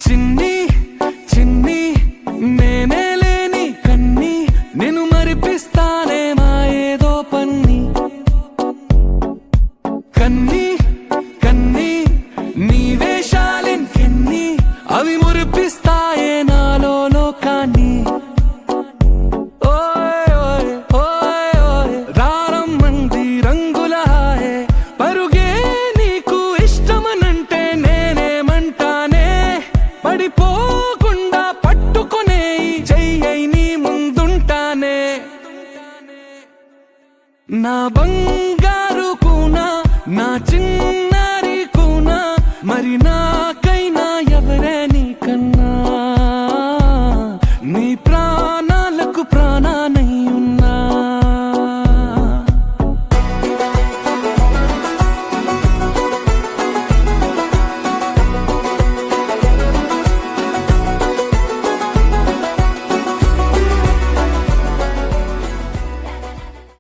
చిన్ని చిన్ని నేనే లేని కన్ని నేను మరిపిస్తానే మా ఏదో పన్ని కన్ని కన్ని నీ వేషాలెన్ని అవి మురిపిస్తాయే నాలో లోకాన్ని ఓయ్ ఓయ్ ఓయ్ ఓయ్ రారమ్మంది రంగుల హాయే పరుగే నీకు ఇష్టమనంటే నేనేమంటానే పడిపోకుండా పట్టుకునే చెయ్యై నీ ముందుంటానే నా బంగారు కూన నా చిన్న